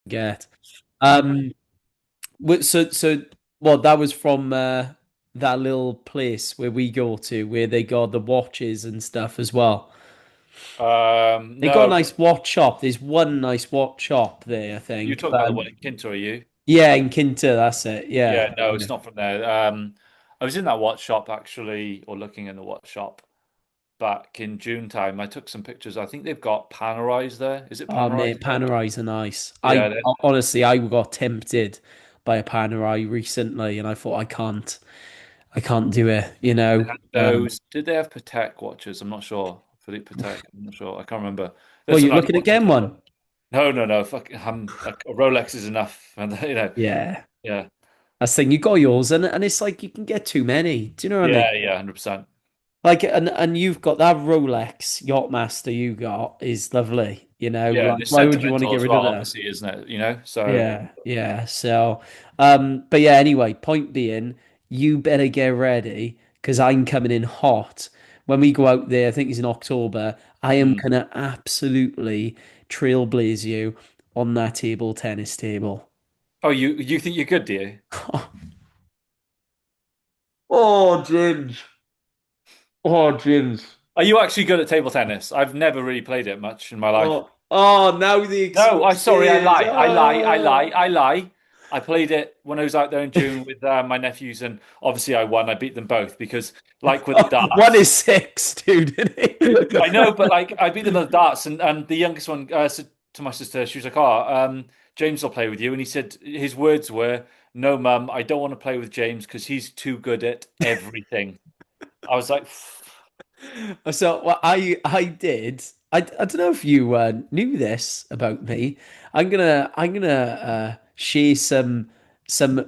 get. Um, so well, that was from that little place where we go to, where they got the watches and stuff as well. They got a No, nice watch shop. There's one nice watch shop there, I you're think. talking But about the one in Kinter, are you? yeah, in Kinta, that's it. Yeah, Yeah, no, yeah. it's not from there. I was in that watch shop actually, or looking in the watch shop back in June time. I took some pictures. I think they've got Panerais there. Is it Oh Panerais mate, still? Panerais are nice. Yeah, they Honestly, I got tempted by a Panerai recently, and I thought I can't do it. You they know. had those. Did they have Patek watches? I'm not sure. Philippe Patek. I'm not sure. I can't remember. Well, There's some you're nice looking at watches getting there. one. No, no, no. Fuck, a Rolex is enough. And Yeah, yeah, that's the thing. You got yours, and it's like you can get too many. Do you know what I mean? yeah, yeah, 100%. Like, and you've got that Rolex Yachtmaster you got is lovely. You know, Yeah, and like it's why would you want to sentimental get as rid of well, that? obviously, isn't it? So Yeah, yeah. So, but yeah, anyway, point being, you better get ready because I'm coming in hot. When we go out there, I think it's in October, I am mm. gonna absolutely trailblaze you on that table tennis table. Oh, you think you're good, do you? Oh, James. Oh, James. Are you actually good at table tennis? I've never really played it much in my life. Oh, oh, now the No, I sorry, I excuses. lie. I lie. I lie. Oh. I lie. I played it when I was out there in June with my nephews, and obviously I won. I beat them both because, like with the One darts, is six, dude, isn't I know, but it? like I beat them at the darts, and the youngest one said to my sister, she was like, "Oh, James will play with you," and he said his words were, "No, mum, I don't want to play with James because he's too good at everything." I was like, So what I did, I don't know if you knew this about me. I'm gonna share some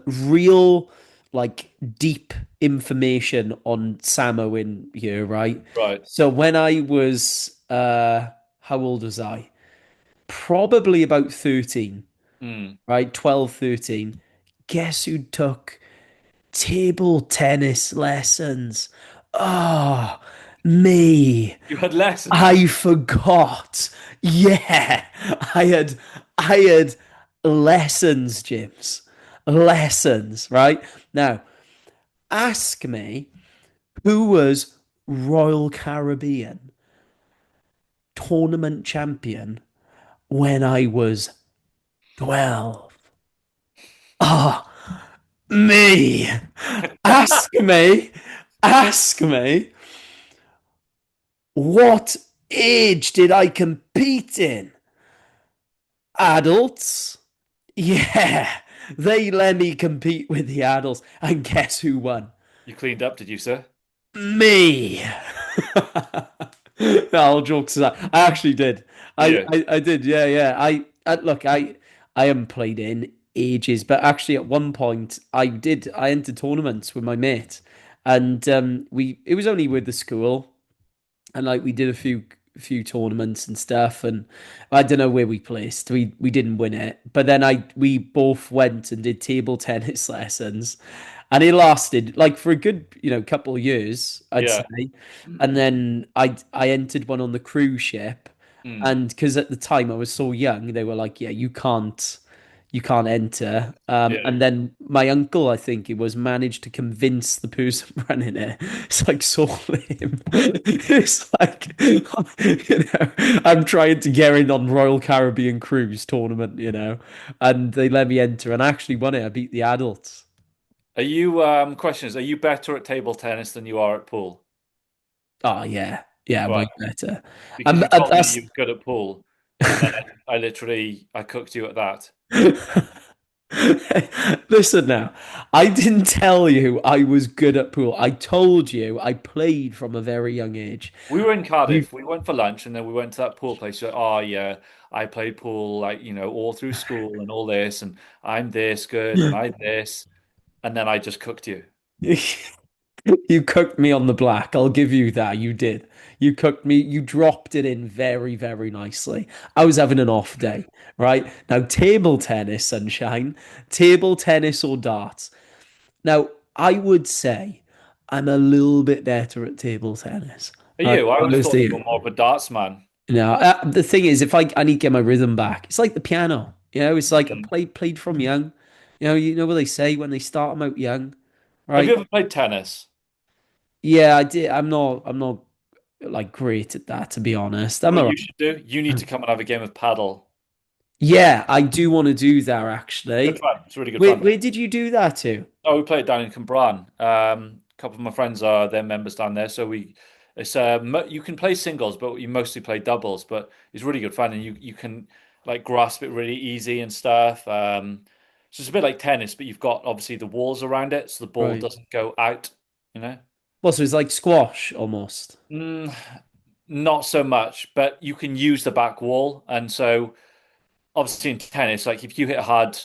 real like deep information on Samo in here, right? "Right, So when I was how old was I? Probably about 13, mm. right? 12, 13. Guess who took table tennis lessons? Oh, me. You had lessons." I forgot. Yeah, I had I had lessons, James. Lessons, right? Now, ask me who was Royal Caribbean tournament champion when I was 12. Ah, me. Ask me. Ask me. What age did I compete in? Adults? Yeah, they let me compete with the adults. And guess who won? You cleaned up, did you, sir? Me. No, all jokes aside, I actually did. Yeah. I did. Yeah, yeah. Look, I haven't played in ages, but actually at one point I did. I entered tournaments with my mate, and we it was only with the school, and like we did a few tournaments and stuff, and I don't know where we placed. We didn't win it, but then I we both went and did table tennis lessons, and it lasted like for a good couple of years, I'd Yeah. say. And then I entered one on the cruise ship, Mm. and because at the time I was so young, they were like, yeah, you can't enter. Yeah. And then my uncle, I think it was, managed to convince the person running it. It's like so lame. It's like, I'm trying to get in on Royal Caribbean Cruise tournament, and they let me enter, and I actually won it. I beat the adults. Are you questions, are you better at table tennis than you are at pool? Oh yeah, yeah, Right. way better. Because you told me That's you were good at pool, and then I cooked you at that. Listen now, I didn't tell you I was good at pool. I told you I played from a very young age. We were in You, Cardiff. We went for lunch, and then we went to that pool place. So, oh yeah, I played pool like all through school and all this, and I'm this good, and I'm this, and then I just cooked you. you cooked me on the black. I'll give you that. You did. You cooked me. You dropped it in very, very nicely. I was having an off day, right? Now, table tennis, sunshine, table tennis or darts. Now, I would say I'm a little bit better at table tennis. Are I'll you? I be always honest thought with you were you. more of a darts man. The thing is, if I need to get my rhythm back, it's like the piano. It's like a Mm. played from young. You know what they say when they start them out young, Have you right? ever played tennis? Yeah, I did. I'm not like great at that, to be honest. I'm What alright. you should do, you need to come and have a game of paddle. Yeah, I do want to do that Good actually. fun. It's really good Where fun. where did you do that to? Oh, we played down in Cambran. A couple of my friends are their members down there, so you can play singles, but you mostly play doubles. But it's really good fun, and you can like grasp it really easy and stuff. So it's a bit like tennis, but you've got obviously the walls around it, so the ball Right. doesn't go out. You know. Well, so it's like squash almost. Mm, not so much, but you can use the back wall, and so obviously in tennis, like if you hit a hard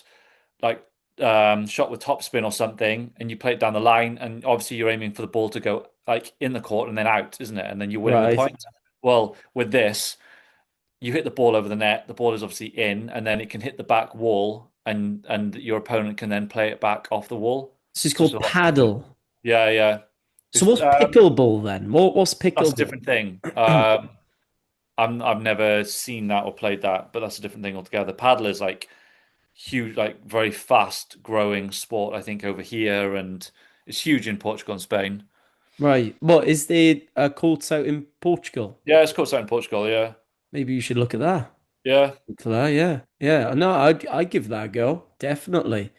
like shot with topspin or something, and you play it down the line, and obviously you're aiming for the ball to go like in the court and then out, isn't it? And then you're winning the Right. point. Well, with this, you hit the ball over the net. The ball is obviously in, and then it can hit the back wall, and your opponent can then play it back off the wall. This is So it's a called lot easier. paddle. Yeah, yeah. So It's, what's pickleball then? What's that's a pickleball? different thing. I've never seen that or played that, but that's a different thing altogether. Paddle is like huge, like very fast growing sport, I think, over here, and it's huge in Portugal and Spain. Right. What is there courts out in Portugal? Yeah, it's called out in Portugal. Yeah, Maybe you should look at that. yeah. Look for that, yeah. Yeah. No, I'd give that a go. Definitely.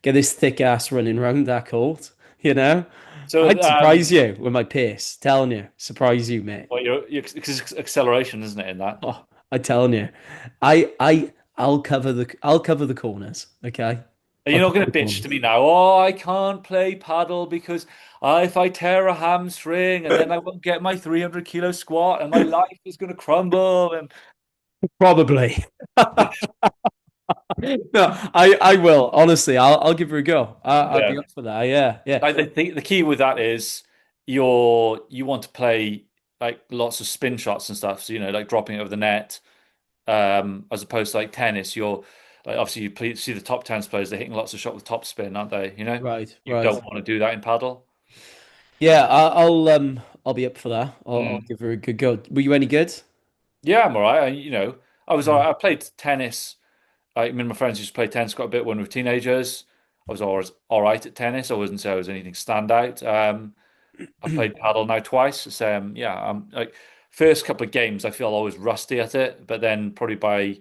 Get this thick ass running round that court, you know? So, I'd surprise you with my pace. Telling you. Surprise you, mate. well, because it's acceleration, isn't it? In that, Oh, I'm telling you. I'll cover the corners, okay? and I'll you're not cover going the to bitch to corners. me now. Oh, I can't play paddle because if I tear a hamstring and then I won't get my 300 kilo squat and my life is going to crumble. And Probably. No, I will. Honestly, I'll give her a go. I'd yeah, be up for that. Yeah, yeah. I think the key with that is you want to play like lots of spin shots and stuff. So like dropping it over the net. As opposed to like tennis, you're like obviously see the top tennis players, they're hitting lots of shots with top spin, aren't they? Right, You right. don't want to do that in paddle. Yeah, I'll be up for that. I'll Mm. give her a good go. Were you any good? Yeah, I'm all right. I was all Yeah. right. I played tennis. I mean, my friends used to play tennis quite a bit when we were teenagers. I was always all right at tennis. I wouldn't say I was anything standout. I played paddle now twice. So, yeah, I'm like first couple of games, I feel always rusty at it, but then probably by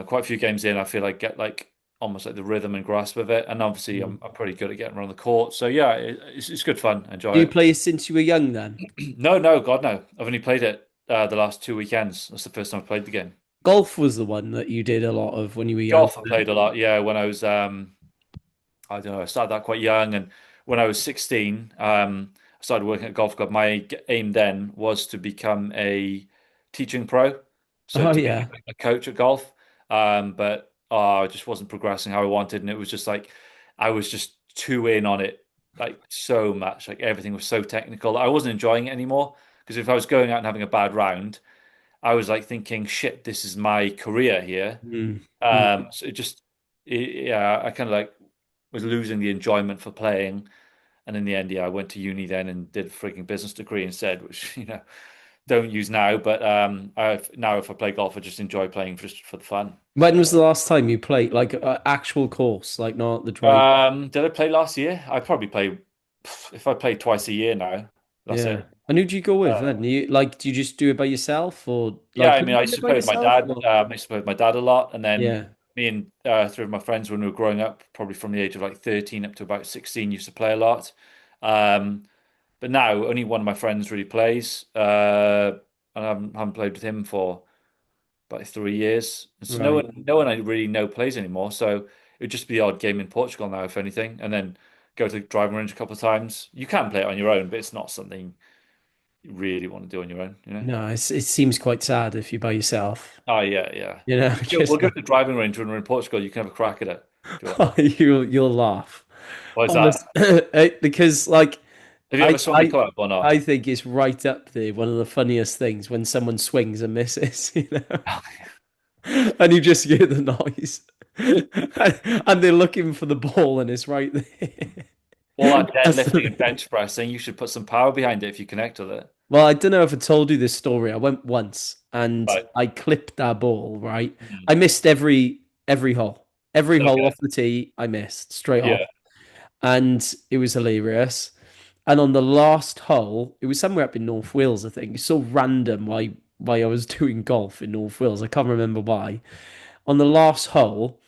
quite a few games in, I feel like get like almost like the rhythm and grasp of it. And obviously, Mm. I'm pretty good at getting around the court. So yeah, it's good fun. I Do enjoy you it. play it since you were young then? No, no, God, no. I've only played it the last 2 weekends. That's the first time I played the game. Golf was the one that you did a lot of when you were young. Golf, I played a lot. Yeah, when I was I don't know, I started that quite young, and when I was 16, I started working at a golf club. My aim then was to become a teaching pro, so Oh to be yeah. a coach at golf. But I just wasn't progressing how I wanted, and it was just like I was just too in on it, like so much. Like everything was so technical. I wasn't enjoying it anymore because if I was going out and having a bad round, I was like thinking, "Shit, this is my career here." Mm. Mm. So yeah, I kind of like was losing the enjoyment for playing. And in the end, yeah, I went to uni then and did a freaking business degree instead, which, don't use now. But now if I play golf, I just enjoy playing just for the fun. When was the last time you played like an actual course, like not the drive? Did I play last year? I probably play if I play twice a year now. That's Yeah. it. And who'd you go with Uh, then? Do you just do it by yourself or yeah, like I have mean, you I done used it to by play with my yourself? dad. Or? I used to play with my dad a lot, and then Yeah. me and three of my friends when we were growing up, probably from the age of like 13 up to about 16, used to play a lot. Um, But now only one of my friends really plays, and I haven't played with him for about 3 years. And so Right. no one I really know plays anymore. So it would just be the odd game in Portugal now, if anything, and then go to the driving range a couple of times. You can play it on your own, but it's not something you really want to do on your own. No, it seems quite sad if you're by yourself. Oh yeah, yeah. We'll Just go to the driving range when we're in Portugal. You can have a crack at it if you want. you'll laugh. Why is that? Honest, because like Have you I ever swung a I club or not? I think it's right up there. One of the funniest things when someone swings and misses, and you just hear the noise, and they're looking for the ball, and it's right there. All that That's deadlifting and the- bench pressing, you should put some power behind it if you connect with it. Well, I don't know if I told you this story. I went once and Right. I clipped that ball, right? Mm. I missed every. every hole. Every hole Okay. off the tee, I missed straight off. Yeah. And it was hilarious. And on the last hole, it was somewhere up in North Wales, I think. It's so random why I was doing golf in North Wales. I can't remember why. On the last hole,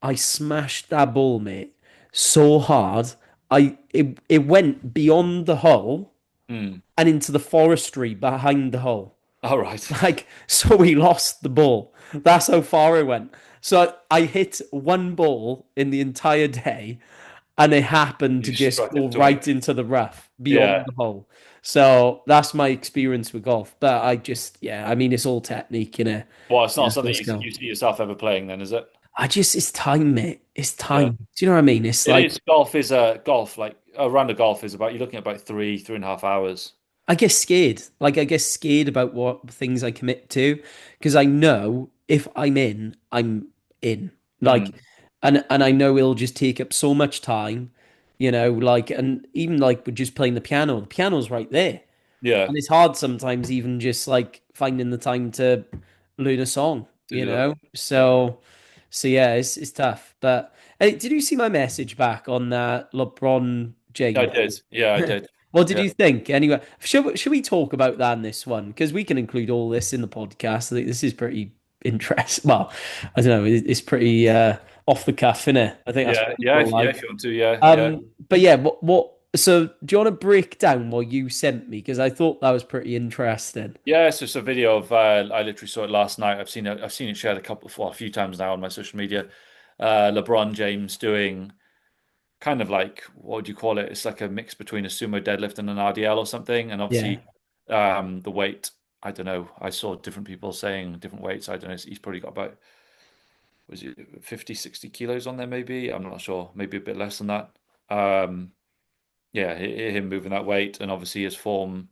I smashed that ball, mate, so hard. It went beyond the hole Mm. and into the forestry behind the hole. All right. Like, so we lost the ball. That's how far it went. So I hit one ball in the entire day, and it happened to You just struck go it to right into the rough beyond Yeah. the hole. So that's my experience with golf. But I just, yeah, I mean, it's all technique, you know. Well, it's not That's something the skill. you see yourself ever playing, then, is it? It's time, mate. It's Yeah. time. Do you know what I mean? It's It like, is. Golf is a golf like a round of golf is about you're looking at about 3.5 hours. I get scared. Like I get scared about what things I commit to because I know if I'm in, I'm in. Like, Mm. and I know it'll just take up so much time, you know. Like, and even like with just playing the piano's right there, Yeah. and it's hard sometimes even just like finding the time to learn a song, To you do that. know. Yeah. So yeah, it's tough. But hey, did you see my message back on LeBron I James? did. Yeah, I did. What did Yeah. you think? Anyway, should we talk about that in this one? Because we can include all this in the podcast. I think this is pretty interesting. Well, I don't know. It's pretty off the cuff, isn't it? I think that's Yeah. what Yeah. people If like. you want to. Yeah. Yeah. But yeah, what? So, do you want to break down what you sent me? Because I thought that was pretty interesting. Yeah. It's just a video of. I literally saw it last night. I've seen it. I've seen it shared well, a few times now on my social media. LeBron James doing kind of like what would you call it? It's like a mix between a sumo deadlift and an RDL or something. And Yeah. obviously, the weight. I don't know. I saw different people saying different weights. I don't know. He's probably got about was it 50, 60 kilos on there, maybe? I'm not sure. Maybe a bit less than that. Um, yeah, him moving that weight, and obviously his form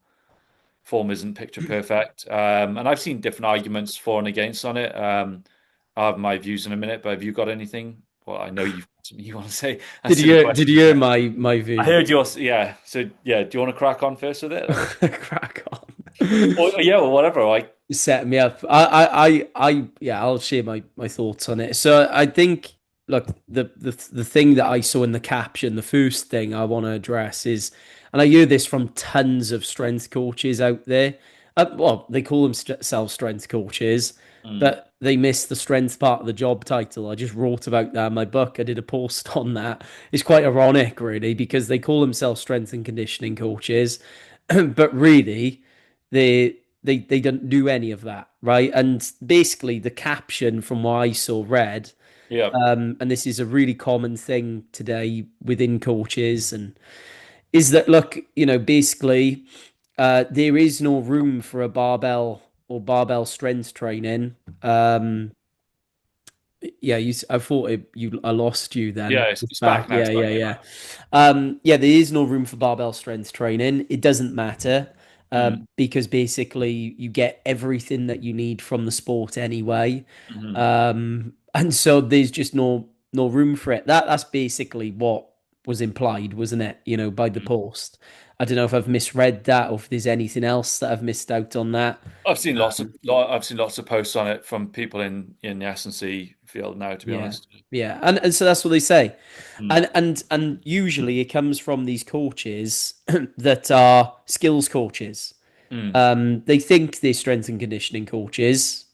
isn't picture perfect. And I've seen different arguments for and against on it. I have my views in a minute, but have you got anything? Well, I know you've got something you want to say as to the Did you question. hear my I view? heard yours. Yeah. So yeah, do you want to crack on first with it, Crack on. or yeah, or whatever? Like, Set me up. Yeah, I'll share my thoughts on it. So I think, look, the thing that I saw in the caption, the first thing I want to address is, and I hear this from tons of strength coaches out there. Well, they call themselves strength coaches, mm, but they miss the strength part of the job title. I just wrote about that in my book. I did a post on that. It's quite ironic, really, because they call themselves strength and conditioning coaches, but really they don't do any of that, right? And basically, the caption from what I saw read, yeah, and this is a really common thing today within coaches, and is that look, basically, there is no room for a barbell or barbell strength training. Yeah, I thought I lost you yeah, then. It's it's back. back now. Yeah, It's back. yeah, Yeah. yeah. Yeah, there is no room for barbell strength training. It doesn't matter Mm, because basically you get everything that you need from the sport anyway. hmm And so there's just no room for it. That's basically what was implied, wasn't it? By the post. I don't know if I've misread that or if there's anything else that I've missed out on that. I've seen lots of posts on it from people in the S&C field now, to be Yeah. honest. Yeah. And so that's what they say. Mm, And usually it comes from these coaches that are skills coaches. mm, They think they're strength and conditioning coaches,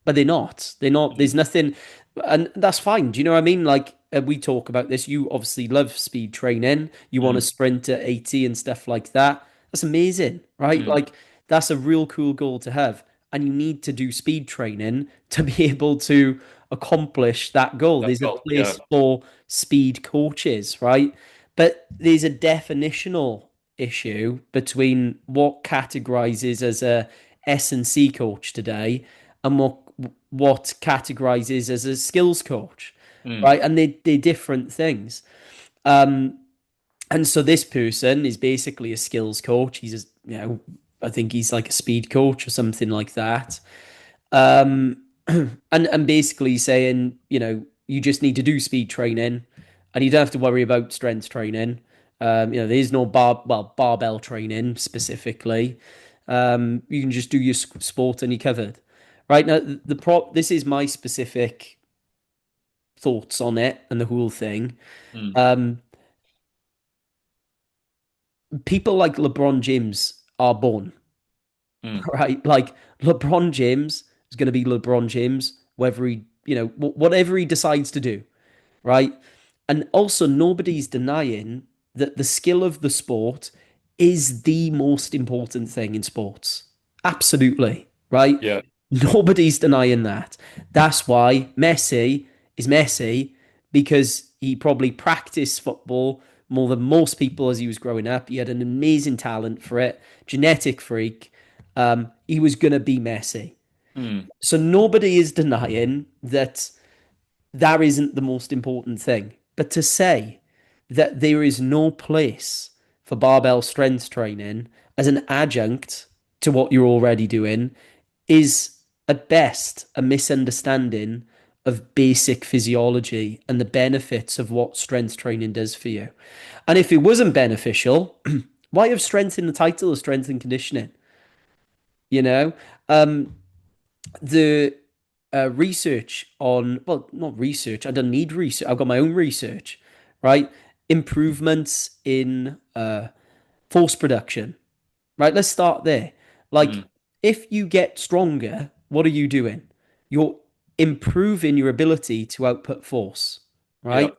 but they're not. They're not. There's mm, nothing, and that's fine. Do you know what I mean? Like we talk about this. You obviously love speed training. You want to mm, sprint at 80 and stuff like that. That's amazing, right? mm. Like that's a real cool goal to have. And you need to do speed training to be able to accomplish that goal. That There's a goal, yeah. place for speed coaches, right? But there's a definitional issue between what categorizes as a S&C coach today and what categorizes as a skills coach, Mm, right? And they're different things. And so this person is basically a skills coach. I think he's like a speed coach or something like that. And basically saying, you just need to do speed training, and you don't have to worry about strength training. There is no barbell training specifically. You can just do your sport and you're covered. Right now, this is my specific thoughts on it and the whole thing. Mm, Um, People like LeBron James are born, mm, right? Like LeBron James is going to be LeBron James, whether he, whatever he decides to do, right? And also, nobody's denying that the skill of the sport is the most important thing in sports. Absolutely, right? yeah. Nobody's denying that. That's why Messi is Messi because he probably practiced football more than most people as he was growing up. He had an amazing talent for it, genetic freak. He was going to be Messi. Mm, So nobody is denying that that isn't the most important thing. But to say that there is no place for barbell strength training as an adjunct to what you're already doing is at best a misunderstanding of basic physiology and the benefits of what strength training does for you. And if it wasn't beneficial, why have strength in the title of strength and conditioning? You know, um, the research on, well, not research, I don't need research, I've got my own research, right? Improvements in force production, right? Let's start there. Like, mm, if you get stronger, what are you doing? You're improving your ability to output force, yeah. right?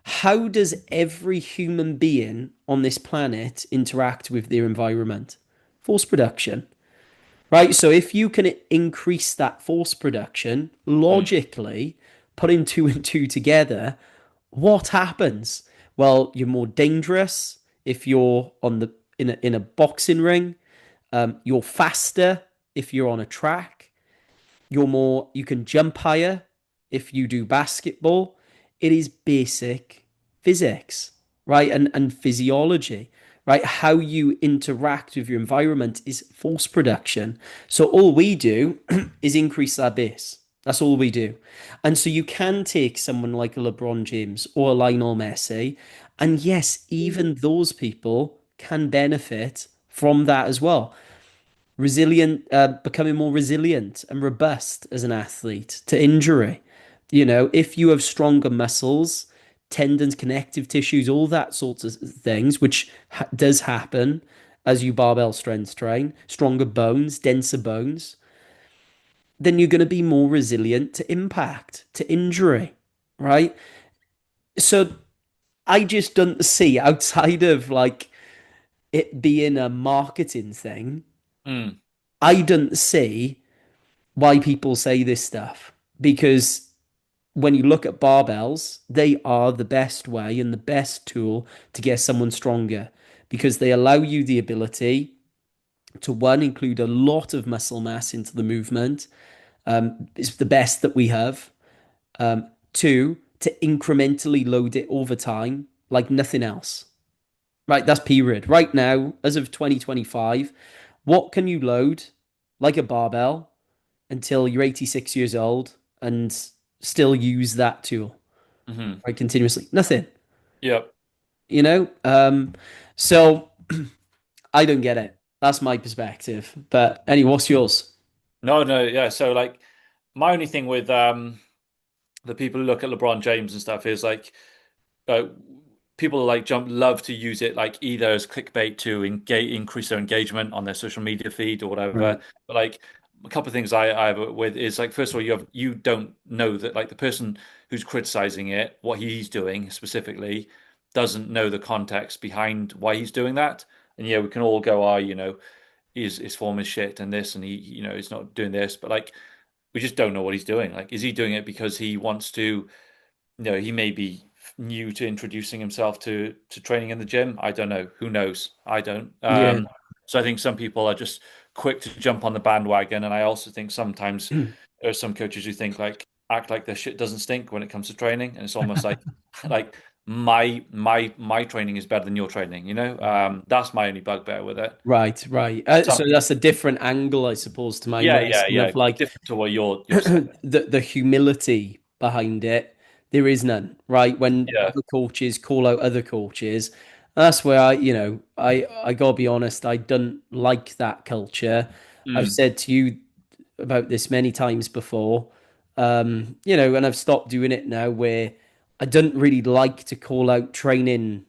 How does every human being on this planet interact with their environment? Force production, right? So if you can increase that force production, Mm, logically, putting two and two together, what happens? Well, you're more dangerous if you're on the in a boxing ring. You're faster if you're on a track. You can jump higher if you do basketball. It is basic physics, right? And physiology, right? How you interact with your environment is force production. So all we do is increase our base. That's all we do. And so you can take someone like a LeBron James or a Lionel Messi, and yes, even those people can benefit from that as well. Becoming more resilient and robust as an athlete to injury. If you have stronger muscles, tendons, connective tissues, all that sorts of things, which does happen as you barbell strength train, stronger bones, denser bones, then you're going to be more resilient to impact, to injury, right? So I just don't see outside of like it being a marketing thing, mm, I don't see why people say this stuff because when you look at barbells, they are the best way and the best tool to get someone stronger because they allow you the ability to one, include a lot of muscle mass into the movement. It's the best that we have. Two, to incrementally load it over time like nothing else. Right, that's period. Right now, as of 2025, what can you load like a barbell until you're 86 years old and still use that tool, mm, right? Continuously. Nothing, yeah. you know? So I don't get it. That's my perspective. But anyway, what's yours? No, no, yeah. So like my only thing with the people who look at LeBron James and stuff is like uh, people like jump love to use it like either as clickbait to engage increase their engagement on their social media feed or whatever. Right. But like a couple of things I have with is like first of all you don't know that like the person who's criticizing it, what he's doing specifically, doesn't know the context behind why he's doing that. And yeah, we can all go, his form is shit and this and he's not doing this, but like we just don't know what he's doing. Like, is he doing it because he wants to? He may be new to introducing himself to training in the gym. I don't know. Who knows? I don't. Yeah. So I think some people are just quick to jump on the bandwagon, and I also think sometimes there are some coaches who think like act like their shit doesn't stink when it comes to training, and it's almost like like my training is better than your training. That's my only bugbear with it. Right, right. So Some that's a different angle, I suppose, to mine, Yeah, where it's yeah, kind yeah. of like Different to what you're saying. the humility behind it, there is none, right? When Yeah. other coaches call out other coaches, that's where I gotta be honest, I don't like that culture. I've Mm, said to you about this many times before. And I've stopped doing it now where I don't really like to call out training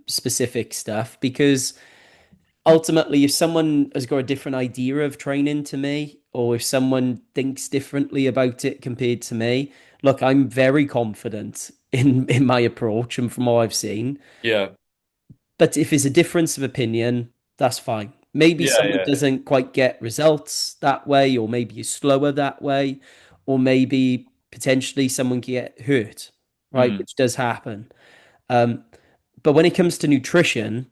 specific stuff because ultimately, if someone has got a different idea of training to me, or if someone thinks differently about it compared to me, look, I'm very confident in my approach and from what I've seen. Yeah. But if it's a difference of opinion, that's fine. Maybe Yeah, someone yeah. doesn't quite get results that way, or maybe you're slower that way, or maybe potentially someone can get hurt, right? Mm. Which does happen. Um, but when it comes to nutrition,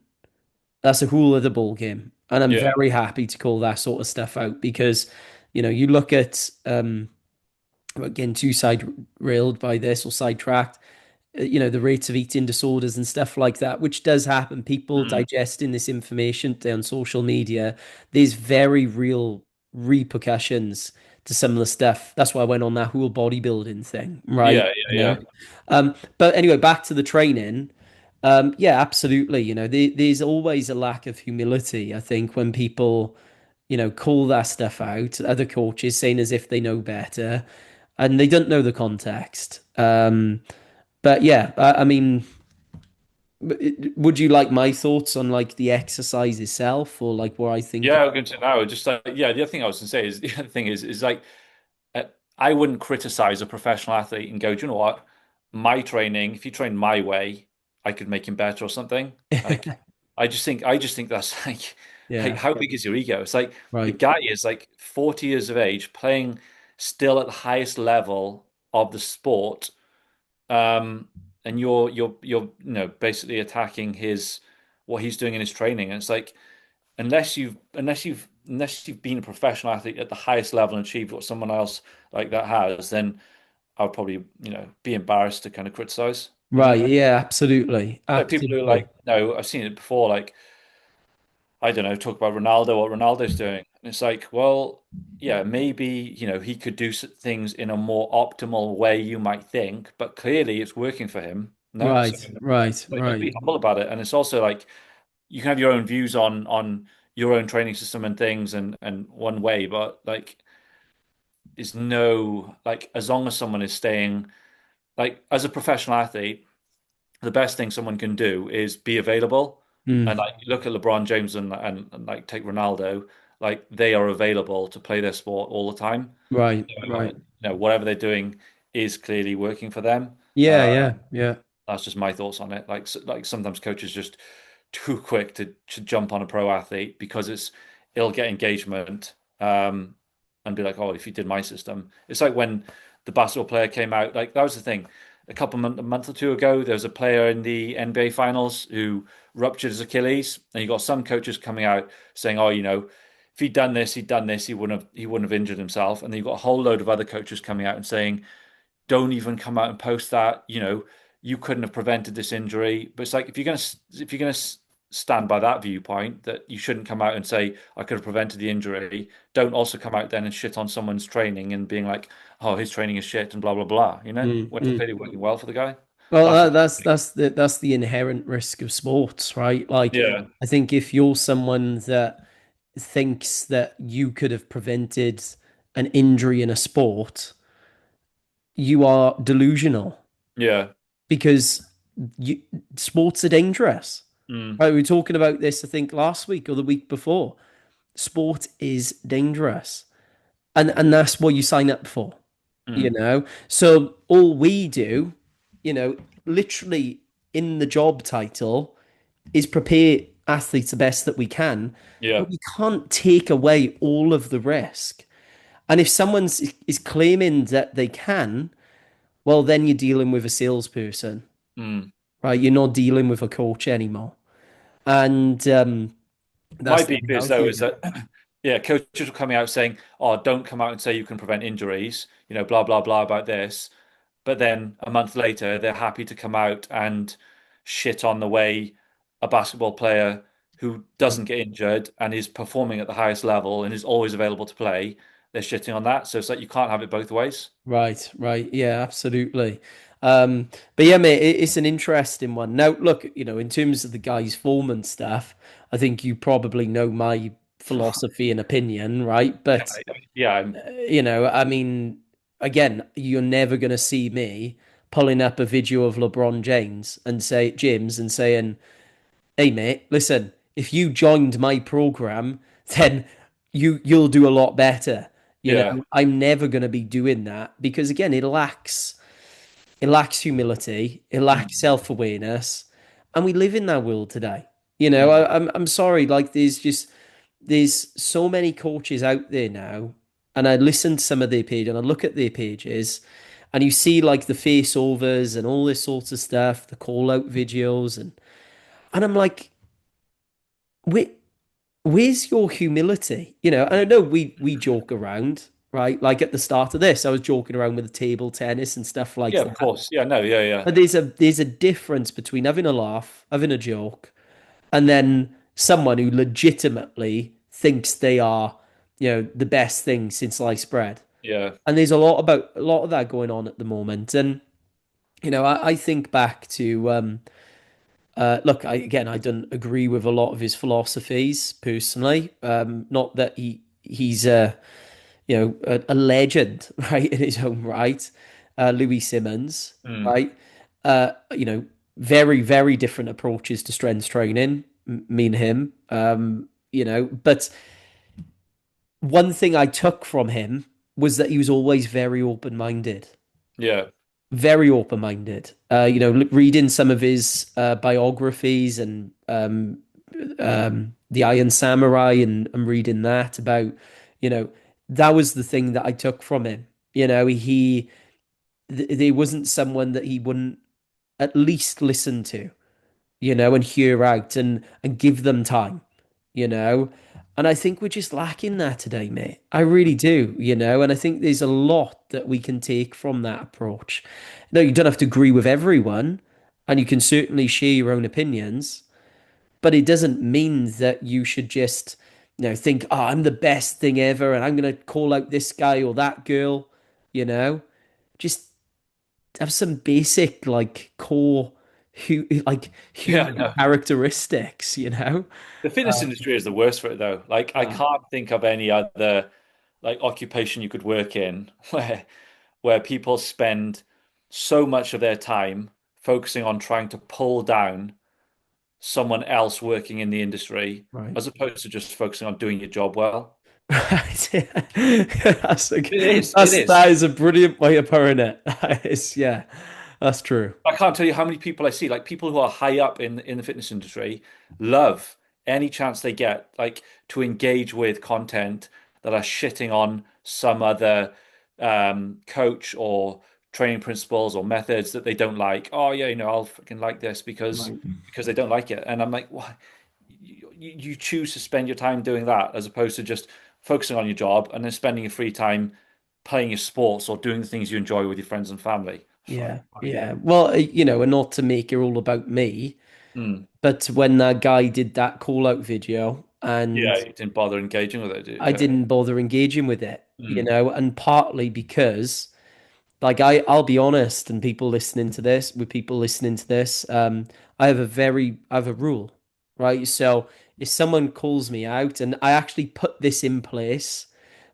that's a whole other ball game. And I'm Yeah. very happy to call that sort of stuff out because, you look at, again, too side railed by this or sidetracked, the rates of eating disorders and stuff like that, which does happen. People Mm. digesting this information on social media, there's very real repercussions to some of the stuff. That's why I went on that whole bodybuilding thing, right? Yeah, yeah, yeah. But anyway, back to the training. Yeah, absolutely. There's always a lack of humility, I think, when people, call that stuff out, other coaches saying as if they know better, and they don't know the context. But yeah, I mean, would you like my thoughts on like the exercise itself or like what I think? Yeah, I'm going to now. Just yeah, the other thing I was going to say is the other thing is like uh, I wouldn't criticize a professional athlete and go, do you know what? My training, if you train my way, I could make him better or something. Like, I just think that's like Yeah, how big is your ego? It's like the right, guy is like 40 years of age, playing still at the highest level of the sport, um, and you're basically attacking his what he's doing in his training. And it's like unless you've been a professional athlete at the highest level and achieved what someone else like that has, then I would probably, be embarrassed to kind of criticize. You know what right. I mean? Yeah, absolutely, Like people who are like, absolutely. no, I've seen it before, like, I don't know, talk about Ronaldo, what Ronaldo's doing. And it's like, well, yeah, maybe, he could do things in a more optimal way you might think, but clearly it's working for him. No, so Right, right, like, just right. be humble about it. And it's also like you can have your own views on your own training system and things and one way, but like is no like as long as someone is staying like as a professional athlete, the best thing someone can do is be available. And Mm, like you look at LeBron James and like take Ronaldo, like they are available to play their sport all the time. right, And, right. whatever they're doing is clearly working for them. Yeah, yeah, yeah. That's just my thoughts on it. Like sometimes coaches just too quick to jump on a pro athlete because it'll get engagement, and be like, oh, if you did my system, it's like when the basketball player came out. Like that was the thing. A month or two ago, there was a player in the NBA finals who ruptured his Achilles, and you got some coaches coming out saying, oh, if he'd done this, he wouldn't have injured himself. And then you've got a whole load of other coaches coming out and saying, don't even come out and post that. You couldn't have prevented this injury. But it's like if you're gonna stand by that viewpoint that you shouldn't come out and say I could have prevented the injury. Don't also come out then and shit on someone's training and being like, oh, his training is shit and blah blah blah. Mm, When it's mm. clearly working well for the guy. Well, That's just that's the inherent risk of sports, right? Like, yeah, I think if you're someone that thinks that you could have prevented an injury in a sport, you are delusional yeah, because you, sports are dangerous. mm, Right? We were talking about this, I think, last week or the week before. Sport is dangerous, and that's what you sign up for. mm, So all we do, literally in the job title is prepare athletes the best that we can, yeah, but we can't take away all of the risk. And if someone is claiming that they can, well, then you're dealing with a salesperson, mm. right? You're not dealing with a coach anymore. And My that's the beef is reality though of is it. that yeah, coaches are coming out saying, "Oh, don't come out and say you can prevent injuries," blah blah blah about this. But then a month later, they're happy to come out and shit on the way a basketball player who doesn't get injured and is performing at the highest level and is always available to play. They're shitting on that. So it's like you can't have it both ways. Right, right. Yeah, absolutely. But yeah, mate, it's an interesting one. Now, look, in terms of the guy's form and stuff, I think you probably know my philosophy and opinion, right? But Yeah, I mean, again, you're never going to see me pulling up a video of LeBron James and saying, "Hey mate, listen, if you joined my program, then you'll do a lot better." You Yeah. know, I'm never going to be doing that because again, it lacks humility, it lacks Mm. self-awareness, and we live in that world today. You know, Mm. I'm sorry, like there's so many coaches out there now, and I listen to some of their page and I look at their pages, and you see like the face overs and all this sorts of stuff, the call out videos, and I'm like, where, where's your humility? You know, and I know we joke around, right? Like at the start of this, I was joking around with the table tennis and stuff like Yeah, of that. course. Yeah, no, yeah, yeah. But there's a difference between having a laugh, having a joke, and then someone who legitimately thinks they are, the best thing since sliced bread. Yeah. And there's a lot of that going on at the moment. And I think back to look, I don't agree with a lot of his philosophies personally. Not that he's a legend, right, in his own right. Louis Simmons, Mm. right? Uh, you know, very, very different approaches to strength training, me and him. But one thing I took from him was that he was always very open-minded, Yeah. very open-minded. Reading some of his biographies and the Iron Samurai, and reading that about, you know, that was the thing that I took from him. There wasn't someone that he wouldn't at least listen to, and hear out and give them time, you know. And I think we're just lacking that today, mate. I really do, and I think there's a lot that we can take from that approach. No, you don't have to agree with everyone, and you can certainly share your own opinions, but it doesn't mean that you should just, think, oh, I'm the best thing ever, and I'm going to call out this guy or that girl, you know. Just have some basic, like, core, Yeah, human no. characteristics. The fitness industry is the worst for it though. Like I Uh, can't think of any other like occupation you could work in where people spend so much of their time focusing on trying to pull down someone else working in the industry right. as opposed to just focusing on doing your job well. Right. That's a, It is, it that's is. that is a brilliant way of putting it. Yeah, that's true. I can't tell you how many people I see, like people who are high up in the fitness industry, love any chance they get, like to engage with content that are shitting on some other coach or training principles or methods that they don't like. Oh yeah, I'll fucking like this Right. because they don't like it, and I'm like, why? You choose to spend your time doing that as opposed to just focusing on your job and then spending your free time playing your sports or doing the things you enjoy with your friends and family. Yeah, Fuck it. yeah. Well, and not to make it all about me, Mm. but when that guy did that call out video, and Yeah, you didn't bother engaging with it, I yeah. didn't bother engaging with it, Mm. and partly because, like, I'll be honest, and people listening to this, I have a rule, right? So if someone calls me out, and I actually put this in place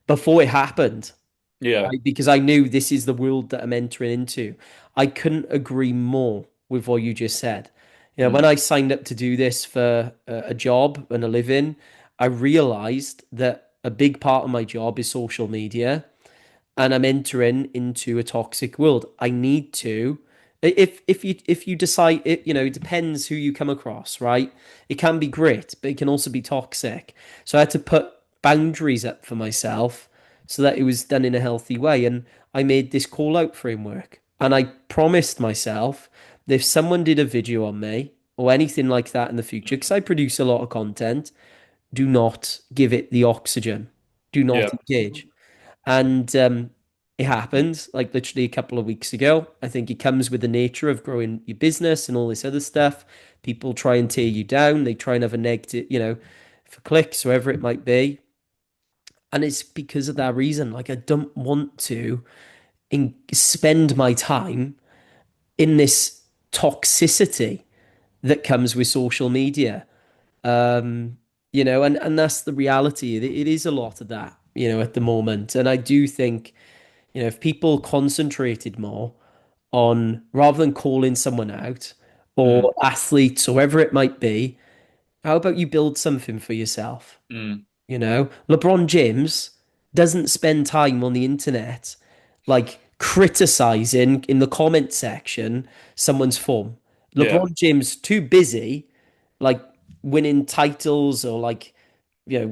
before it happened, Yeah. right? Because I knew this is the world that I'm entering into. I couldn't agree more with what you just said. When Mm. I signed up to do this for a job and a living, I realized that a big part of my job is social media, and I'm entering into a toxic world. I need to. If you decide it, it depends who you come across, right? It can be great, but it can also be toxic. So I had to put boundaries up for myself so that it was done in a healthy way. And I made this call out framework. And I promised myself that if someone did a video on me or anything like that in the future, because I produce a lot of content, do not give it the oxygen. Do Yeah. not engage. And it happened like literally a couple of weeks ago. I think it comes with the nature of growing your business and all this other stuff. People try and tear you down. They try and have a negative, for clicks, whatever it might be. And it's because of that reason. Like, I don't want to spend my time in this toxicity that comes with social media. And that's the reality. It is a lot of that, at the moment. And I do think If people concentrated more on rather than calling someone out or Mm, athletes or whatever it might be, how about you build something for yourself? mm, LeBron James doesn't spend time on the internet like criticizing in the comment section someone's form. yeah. LeBron James too busy like winning titles or like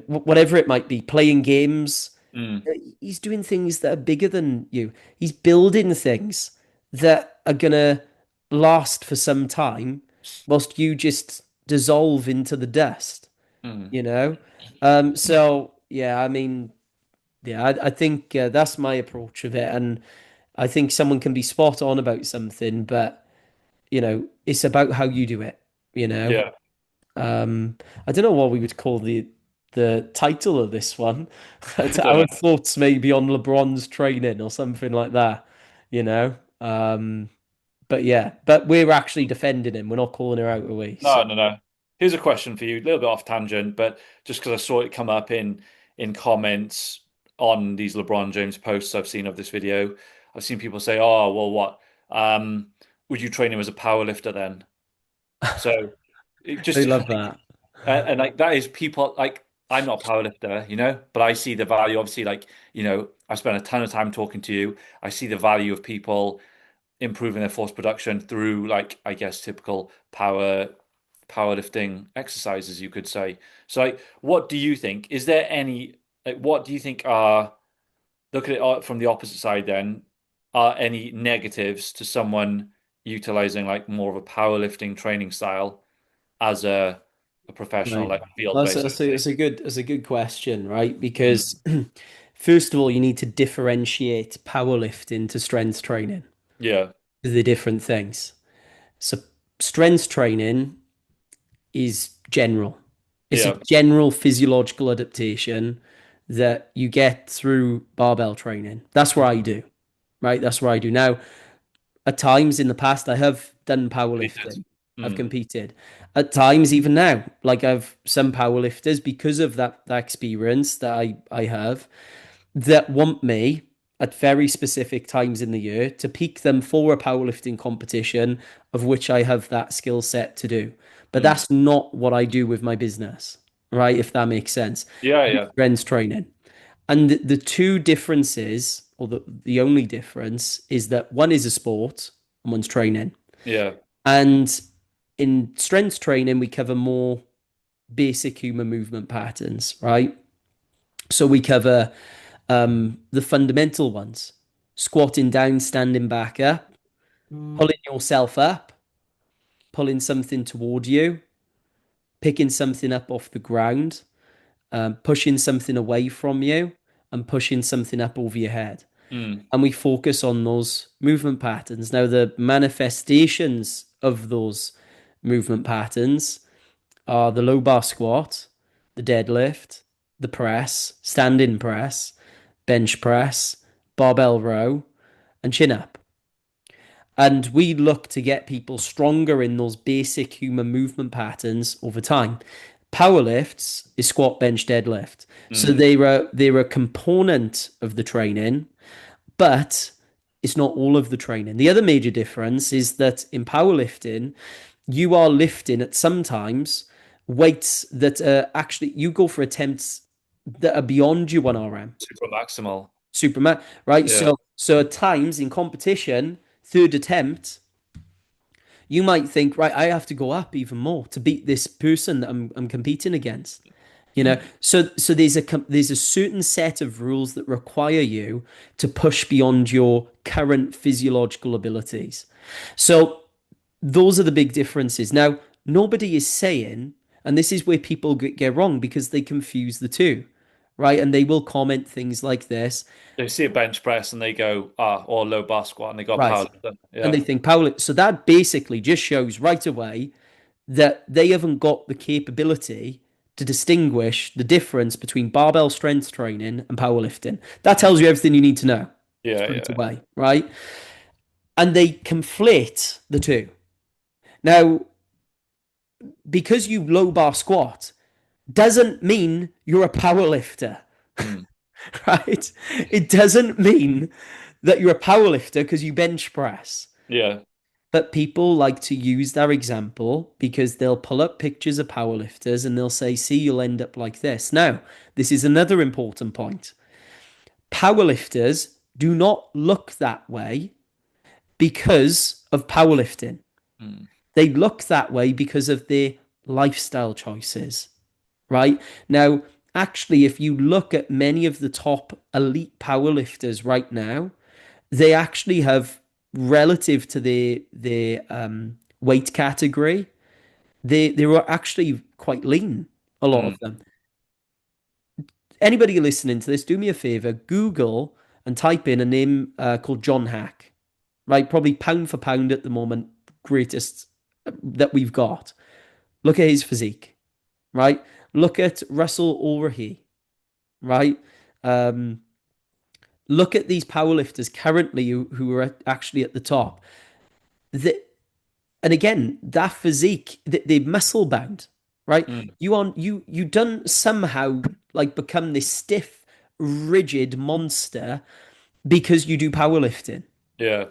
whatever it might be, playing games. Mm, He's doing things that are bigger than you. He's building things that are gonna last for some time, whilst you just dissolve into the dust. mm. You know. So yeah, I mean, yeah, I think that's my approach of it, and I think someone can be spot on about something, but it's about how you do it. You know. Yeah. Um, I don't know what we would call the title of this one. I don't Our know. thoughts maybe on LeBron's training or something like that, you know. But yeah, but we're actually defending him. We're not calling her out away. So No, no, no. Here's a question for you, a little bit off tangent, but just because I saw it come up in comments on these LeBron James posts I've seen of this video, I've seen people say, "Oh, well, what? Um, would you train him as a power lifter then?" So it I just love that. and like that is people like I'm not a power lifter, but I see the value. Obviously, like I spent a ton of time talking to you. I see the value of people improving their force production through like I guess typical powerlifting exercises, you could say. So like what do you think? Is there any like what do you think are look at it from the opposite side then, are any negatives to someone utilizing like more of a powerlifting training style as a professional, Right. like That's field-based that's a, that's athlete? a good that's a good question, right? Mm, Because first of all, you need to differentiate powerlifting to strength training. yeah, They're different things. So strength training is general. It's a yeah, general physiological adaptation that you get through barbell training. That's what I do, right? That's what I do. Now, at times in the past, I have done completed. powerlifting. I've Mm, competed. At times, even now, like I've some powerlifters because of that experience that I have that want me at very specific times in the year to peak them for a powerlifting competition of which I have that skill set to do. But mm. that's not what I do with my business, right? If that makes sense. Yeah, yeah, Strength training. And the two differences, or the only difference, is that one is a sport and one's training. yeah. And in strength training, we cover more basic human movement patterns, right? So we cover the fundamental ones: squatting down, standing back up, pulling yourself up, pulling something toward you, picking something up off the ground, pushing something away from you, and pushing something up over your head. Mm, And we focus on those movement patterns. Now, the manifestations of those movement patterns are the low bar squat, the deadlift, the press, standing press, bench press, barbell row, and chin up. And we look to get people stronger in those basic human movement patterns over time. Power lifts is squat, bench, deadlift. So mm. they're a component of the training, but it's not all of the training. The other major difference is that in powerlifting, you are lifting at sometimes weights that are actually you go for attempts that are beyond your 1 RM. Super maximal. Superman, right? Yeah. So at times in competition, third attempt, you might think, right, I have to go up even more to beat this person that I'm competing against. So there's a certain set of rules that require you to push beyond your current physiological abilities. So those are the big differences. Now, nobody is saying, and this is where people get wrong because they confuse the two, right? And they will comment things like this, They see a bench press and they go, or low bar squat and they got right? power lifter. And Yeah. they think power. So that basically just shows right away that they haven't got the capability to distinguish the difference between barbell strength training and powerlifting. That Mm. tells you everything you need to know Yeah, straight yeah. away, right? And they conflate the two. Now, because you low bar squat doesn't mean you're a power lifter, Mm. right? It doesn't mean that you're a power lifter because you bench press. Yeah. But people like to use their example because they'll pull up pictures of powerlifters and they'll say, see, you'll end up like this. Now, this is another important point. Powerlifters do not look that way because of powerlifting. Mm. They look that way because of their lifestyle choices, right? Now, actually, if you look at many of the top elite powerlifters right now, they actually have relative to their weight category, they were actually quite lean, a lot of Mm. them. Anybody listening to this, do me a favor, Google and type in a name called John Hack, right? Probably pound for pound at the moment, greatest that we've got. Look at his physique, right? Look at Russell Ulrihi, right? Um, Look at these powerlifters currently who are actually at the top. The, and again, that physique, they're muscle bound, right? Mm. You don't somehow like become this stiff, rigid monster because you do powerlifting, Yeah.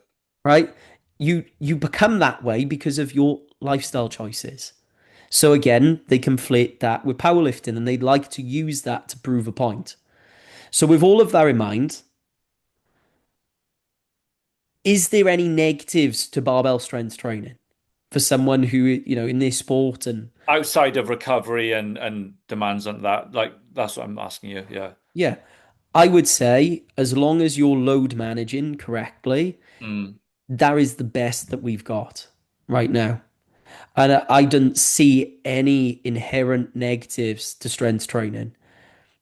right? You become that way because of your lifestyle choices. So again, they conflate that with powerlifting and they like to use that to prove a point. So with all of that in mind, is there any negatives to barbell strength training for someone who, in this sport and Outside of recovery and demands on that, like that's what I'm asking you. Yeah. yeah, I would say as long as you're load managing correctly, Mm. that is the best that we've got right now. And I don't see any inherent negatives to strength training.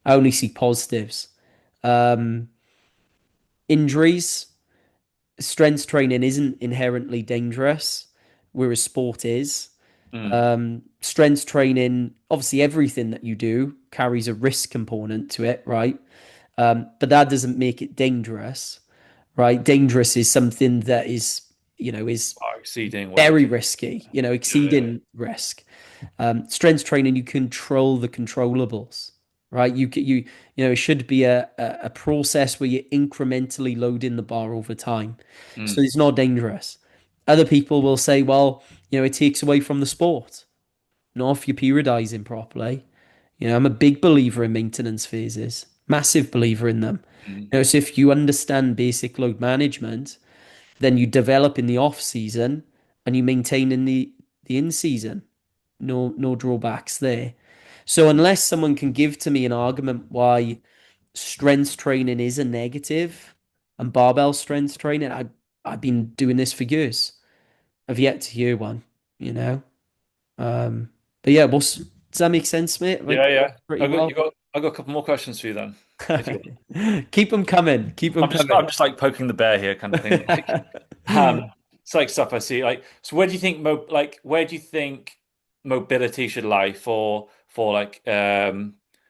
I only see positives. Um, Injuries, strength training isn't inherently dangerous, whereas sport is. Mm. Strength training, obviously, everything that you do carries a risk component to it, right? But that doesn't make it dangerous, right? Dangerous is something that is Far exceeding what you very can. risky, Yeah. Yeah. exceeding risk. Strength training, you control the controllables, right? It should be a process where you're incrementally loading the bar over time, so Mm. it's not dangerous. Other people will say, well, it takes away from the sport. Not if you're periodizing properly. I'm a big believer in maintenance phases, massive believer in them. Mm. So if you understand basic load management, then you develop in the off season and you maintain in the in season. No drawbacks there. So unless someone can give to me an argument why strength training is a negative and barbell strength training, I've been doing this for years. I've yet to hear one, you know. But yeah, does that make sense, mate? Have I Yeah. covered Yeah. it pretty well? I got a couple more questions for you then, if you want. Keep them coming. Keep them I'm coming. just like poking the bear here, kind of thing. Like, it's like stuff I see. Like, so where do you think where do you think mobility should lie for like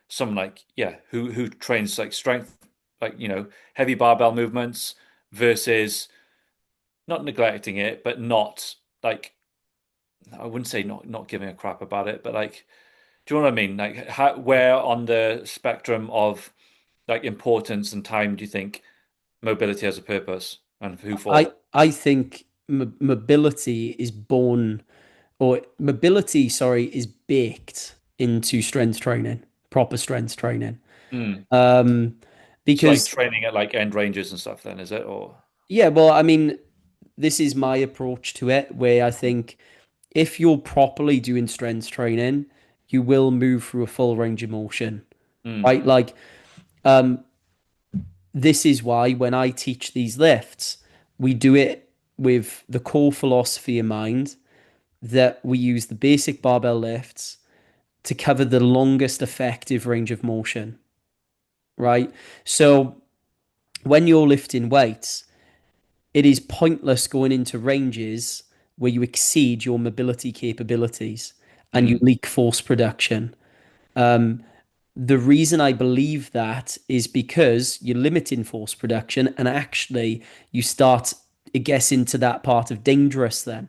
someone like yeah who trains like strength, like heavy barbell movements versus not neglecting it, but not like I wouldn't say not giving a crap about it, but like do you know what I mean? Like where on the spectrum of like importance and time do you think mobility has a purpose and who I for? I think mobility is born, or mobility, sorry, is baked into strength training, proper strength training. Hmm. Um, So like because training at like end ranges and stuff then, is it? Or yeah, well, I mean, this is my approach to it, where I think if you're properly doing strength training, you will move through a full range of motion, hmm. right? Like, um, this is why when I teach these lifts, we do it with the core philosophy in mind that we use the basic barbell lifts to cover the longest effective range of motion, right? So when you're lifting weights, it is pointless going into ranges where you exceed your mobility capabilities and you Hmm. leak force production. The reason I believe that is because you're limiting force production and actually you start, it gets into that part of dangerous then,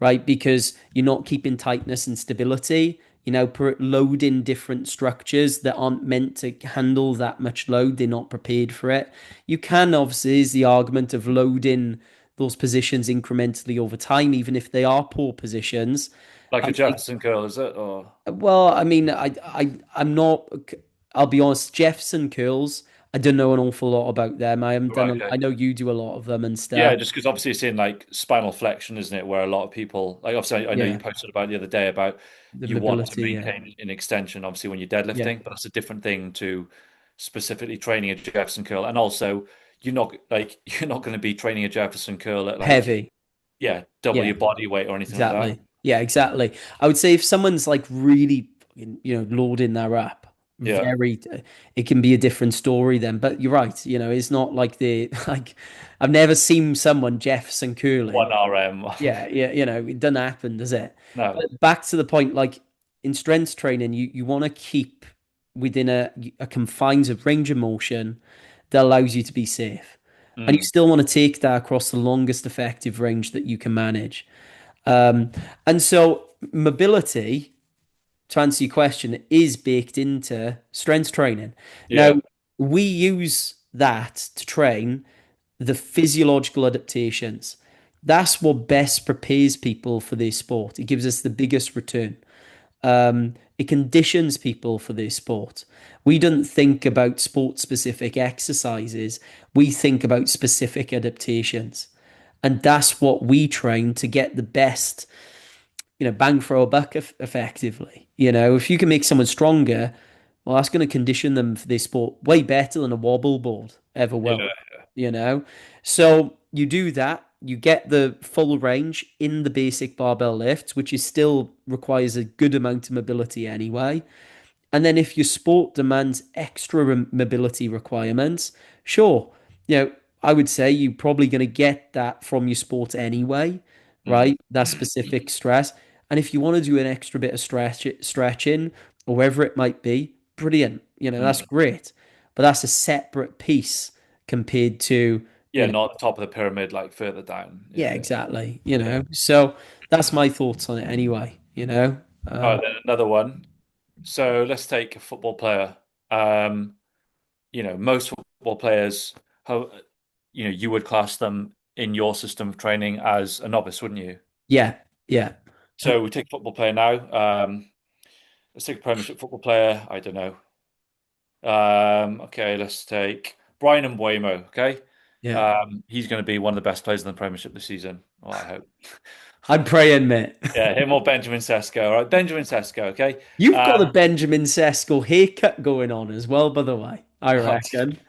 right? Because you're not keeping tightness and stability. loading different structures that aren't meant to handle that much load. They're not prepared for it. You can obviously is the argument of loading those positions incrementally over time, even if they are poor positions. Like I a think, Jefferson curl, is it? Or well, I mean, I'm not. I'll be honest. Jefferson curls. I don't know an awful lot about them. I haven't done. right, okay. I know you do a lot of them and Yeah, stuff. just because obviously it's in like spinal flexion, isn't it? Where a lot of people, like obviously I know you Yeah, posted about the other day about the you want to mobility. Yeah, maintain an extension, obviously when you're yeah, deadlifting, but that's a different thing to specifically training a Jefferson curl. And also, you're not going to be training a Jefferson curl at like heavy. yeah, double Yeah. your body weight or anything like that. Exactly. Yeah, exactly. I would say if someone's like really, loading their up, Yeah, very, it can be a different story then. But you're right. It's not like like, I've never seen someone Jefferson curling. one RM. Yeah, yeah, it doesn't happen, does it? No. But back to the point, like in strength training, you want to keep within a confines of range of motion that allows you to be safe. And you Mm, still want to take that across the longest effective range that you can manage. Um, and so mobility, to answer your question, is baked into strength training. Now, yeah. we use that to train the physiological adaptations. That's what best prepares people for their sport. It gives us the biggest return. It conditions people for their sport. We don't think about sport specific exercises, we think about specific adaptations. And that's what we train to get the best bang for a buck effectively. If you can make someone stronger, well, that's going to condition them for this sport way better than a wobble board ever Yeah. will. You know, so you do that, you get the full range in the basic barbell lifts, which is still requires a good amount of mobility anyway. And then if your sport demands extra mobility requirements, sure, I would say you're probably going to get that from your sport anyway, Mm. right? That specific stress. And if you want to do an extra bit of stretching or wherever it might be, brilliant. That's Mm. great. But that's a separate piece compared to, Yeah, not at the top of the pyramid, like further down. yeah, Yeah. exactly. Yeah. So that's my thoughts on it anyway. All Um, right, then another one. So let's take a football player. Um, most football players, how, you would class them in your system of training as a novice, wouldn't you? yeah, yeah. So we take a football player now. Let's take a Premiership football player. I don't know. Okay, let's take Brian Mbuemo. Okay, Yeah. he's going to be one of the best players in the Premiership this season. Well, I hope. I'm praying, mate. Yeah, him or Benjamin Sesko. All right, Benjamin Sesko. Okay. You've got the Um, Benjamin Sesko haircut going on as well, by the way. I reckon.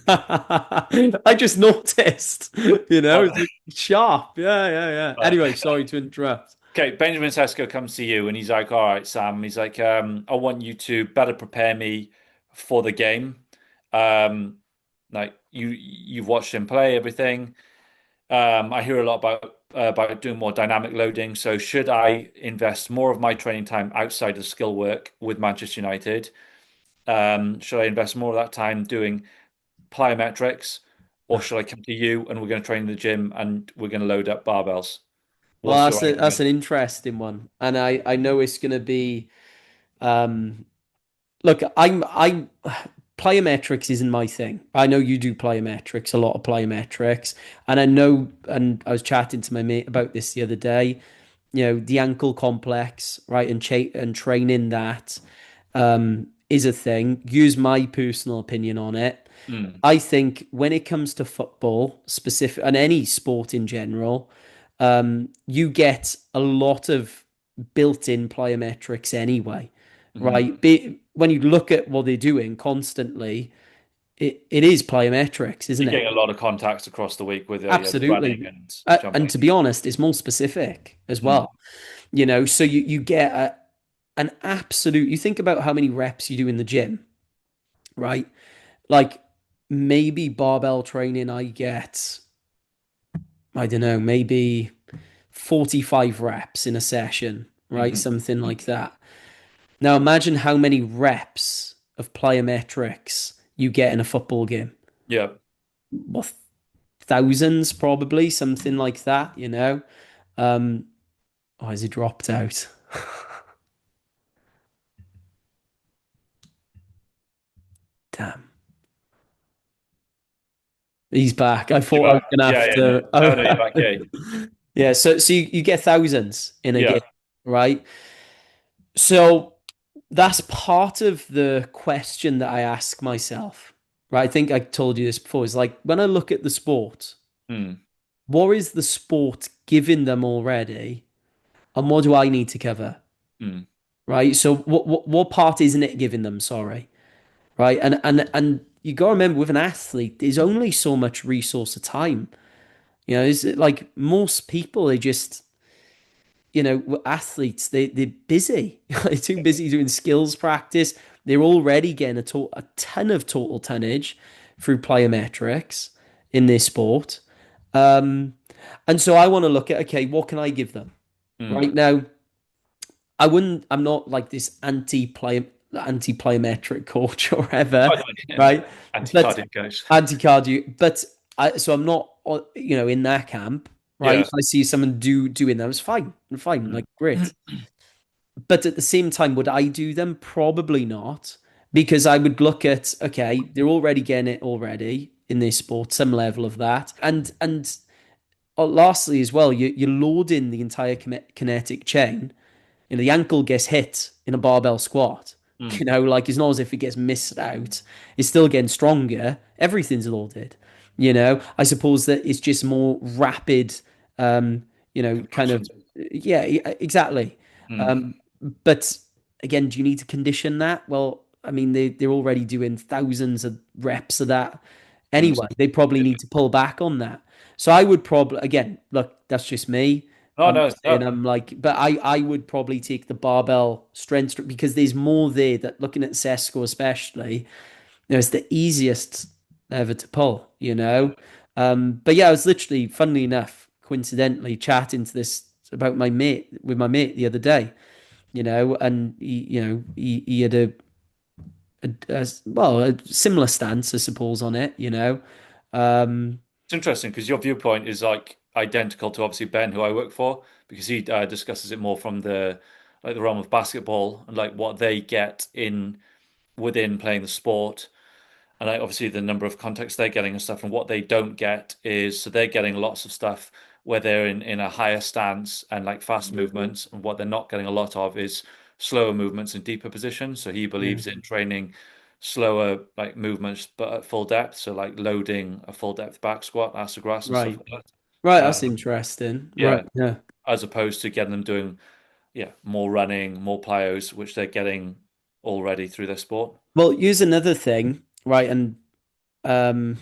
I just noticed. It's like sharp. Yeah, yeah, yeah. Anyway, sorry to interrupt. Okay, Benjamin Sesko comes to you and he's like, "All right, Sam." He's like, "I want you to better prepare me for the game. Um, like you've watched him play everything. I hear a lot about doing more dynamic loading. So should I invest more of my training time outside of skill work with Manchester United? Should I invest more of that time doing plyometrics, or should I come to you and we're going to train in the gym and we're going to load up barbells? Well, What's that's your an interesting one, and I know it's going to be. Um, Look, I'm plyometrics isn't my thing. I know you do plyometrics, a lot of plyometrics, and I know, and I was chatting to my mate about this the other day. The ankle complex, right, and training that is a thing. Use my personal opinion on it. Mm, I think when it comes to football specific and any sport in general, you get a lot of built-in plyometrics anyway, mhm. right? When you look at what they're doing constantly, it is plyometrics, isn't You're it? getting a lot of contacts across the week with the running Absolutely. and And jumping. to be honest, it's more specific as Mm, well. So you get an absolute, you think about how many reps you do in the gym, right? Like maybe barbell training, I get, I don't know, maybe 45 reps in a session, right? mhm. Something like that. Now imagine how many reps of plyometrics you get in a football game. Yeah. Well, thousands probably, something like that. Oh, has he dropped out? Damn, he's back. I You're thought I was back. gonna Yeah, have yeah. No, no, you're back. to. Yeah, Yeah, so you get thousands in a game, yeah. right? So that's part of the question that I ask myself, right? I think I told you this before. Is like when I look at the sport, Mm, what is the sport giving them already, and what do I need to cover, mm, right? So what part isn't it giving them? Sorry, right? And you got to remember with an athlete, there's only so much resource of time. You know, it's like most people, they just athletes, they're busy. They're too busy doing skills practice. They're already getting a ton of total tonnage through plyometrics in this sport. Um, and so I want to look at, okay, what can I give them? mm. Right now, I'm not like this anti-plyometric coach or ever, I don't, yeah. right? But Anti-cardiac goes. anti-cardio, so I'm not, in that camp, right? Yeah. If I see someone doing that, it's fine, fine, Mm. like great. But at the same time, would I do them? Probably not, because I would look at, okay, they're already getting it already in this sport, some level of that, and lastly as well, you're loading the entire kinetic chain. The ankle gets hit in a barbell squat. Mm. Like it's not as if it gets missed out. It's still getting stronger. Everything's loaded. I suppose that it's just more rapid, kind of, Contractions. yeah, exactly. Mm. Um, but again, do you need to condition that? Well, I mean, they're already doing thousands of reps of that Mm. anyway. They probably need to pull back on that. So I would probably, again, look, that's just me. No, I'm no, not saying no. I'm like, but I would probably take the barbell strength because there's more there that looking at Sesko especially, it's the easiest ever to pull. But yeah, I was literally, funnily enough, coincidentally chatting to this about my mate with my mate the other day, and he had a similar stance, I suppose, on it. Um, It's interesting because your viewpoint is like identical to obviously Ben, who I work for, because he discusses it more from the realm of basketball and like what they get in within playing the sport. And like, obviously the number of contacts they're getting and stuff, and what they don't get is so they're getting lots of stuff where they're in a higher stance and like fast movements, and what they're not getting a lot of is slower movements and deeper positions. So he yeah. believes in training slower like movements but at full depth. So like loading a full depth back squat, ass to grass and stuff Right. like Right, that. that's interesting. Right, Yeah, yeah. as opposed to getting them doing more running, more plyos, which they're getting already through their sport. Well, use another thing, right? And um,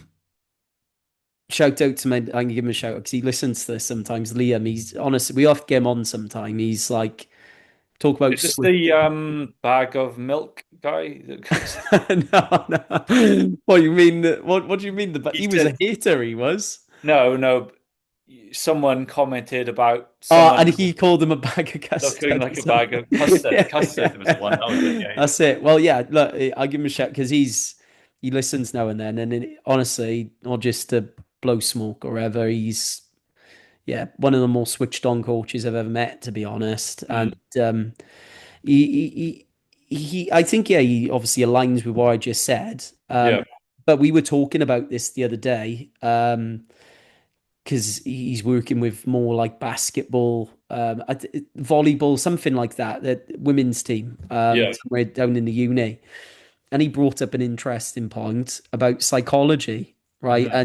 shout out to my, I can give him a shout out because he listens to this sometimes. Liam, he's honest. We often get him on sometime. He's like, talk about Is this switch. the bag of milk guy that goes? No, no. What you mean? What do you mean? He He was a said hater. He was. no, no. Someone commented about Oh, and someone he called him a bag of looking custard or like a bag something. of custard. Yeah, Custard was the one. yeah. That was it. Yeah, That's it. Well, yeah. Look, I'll give him a shout because he listens now and then, and honestly, not just to blow smoke or whatever. He's one of the more switched on coaches I've ever met, to be honest. yeah. And he, I think, yeah, he obviously aligns with what I just said. Yeah, But we were talking about this the other day, because he's working with more like basketball, volleyball, something like that, that women's team, yeah. somewhere down in the uni. And he brought up an interesting point about psychology, right? Hmm.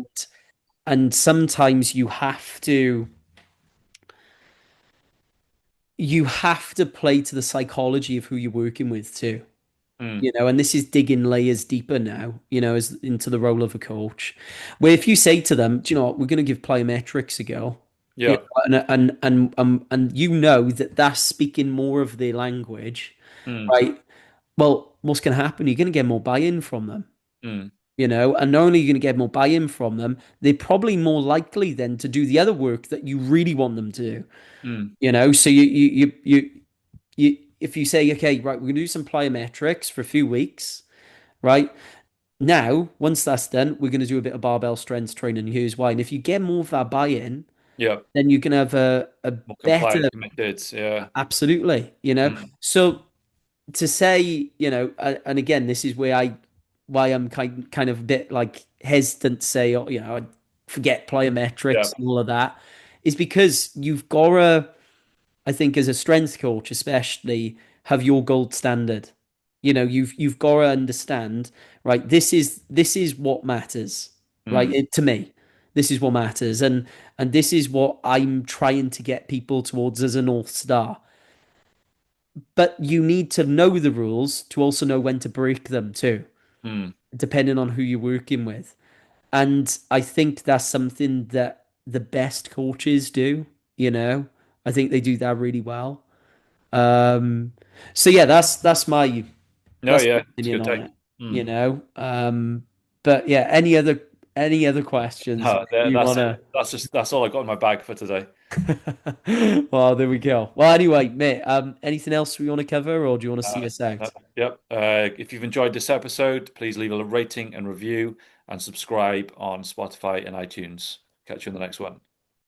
And sometimes you have to play to the psychology of who you're working with too. Mm. And this is digging layers deeper now, as into the role of a coach. Where if you say to them, do you know what, we're going to give plyometrics a go, Yeah. and that that's speaking more of their language, Mm. right? Well, what's going to happen? You're going to get more buy-in from them, Mm. and not only are you going to get more buy-in from them, they're probably more likely then to do the other work that you really want them to do. Mm. So you if you say, okay, right, we're gonna do some plyometrics for a few weeks, right? Now, once that's done, we're gonna do a bit of barbell strength training. Here's why. And if you get more of that buy-in, Yeah. then you can have a More better, compliant, committed. Yeah. absolutely. Mm. So to say, and again, this is where I why I'm kind of a bit like hesitant to say, oh, forget Yeah. plyometrics and all of that, is because you've got to, I think, as a strength coach, especially, have your gold standard. You've got to understand, right? This is what matters, right? Mm, To me, this is what matters, and this is what I'm trying to get people towards as a North Star. But you need to know the rules to also know when to break them too, mm, depending on who you're working with. And I think that's something that the best coaches do, you know. I think they do that really well. Um, so yeah, no, that's yeah, my it's a opinion good on take. it, you Mm. know. But yeah, any other questions No, you that's wanna? it. That's all I got in my bag for today. Well, there we go. Well, anyway, mate, anything else we want to cover, or do you want to see us out? Yep. If you've enjoyed this episode, please leave a rating and review and subscribe on Spotify and iTunes. Catch you in the next one.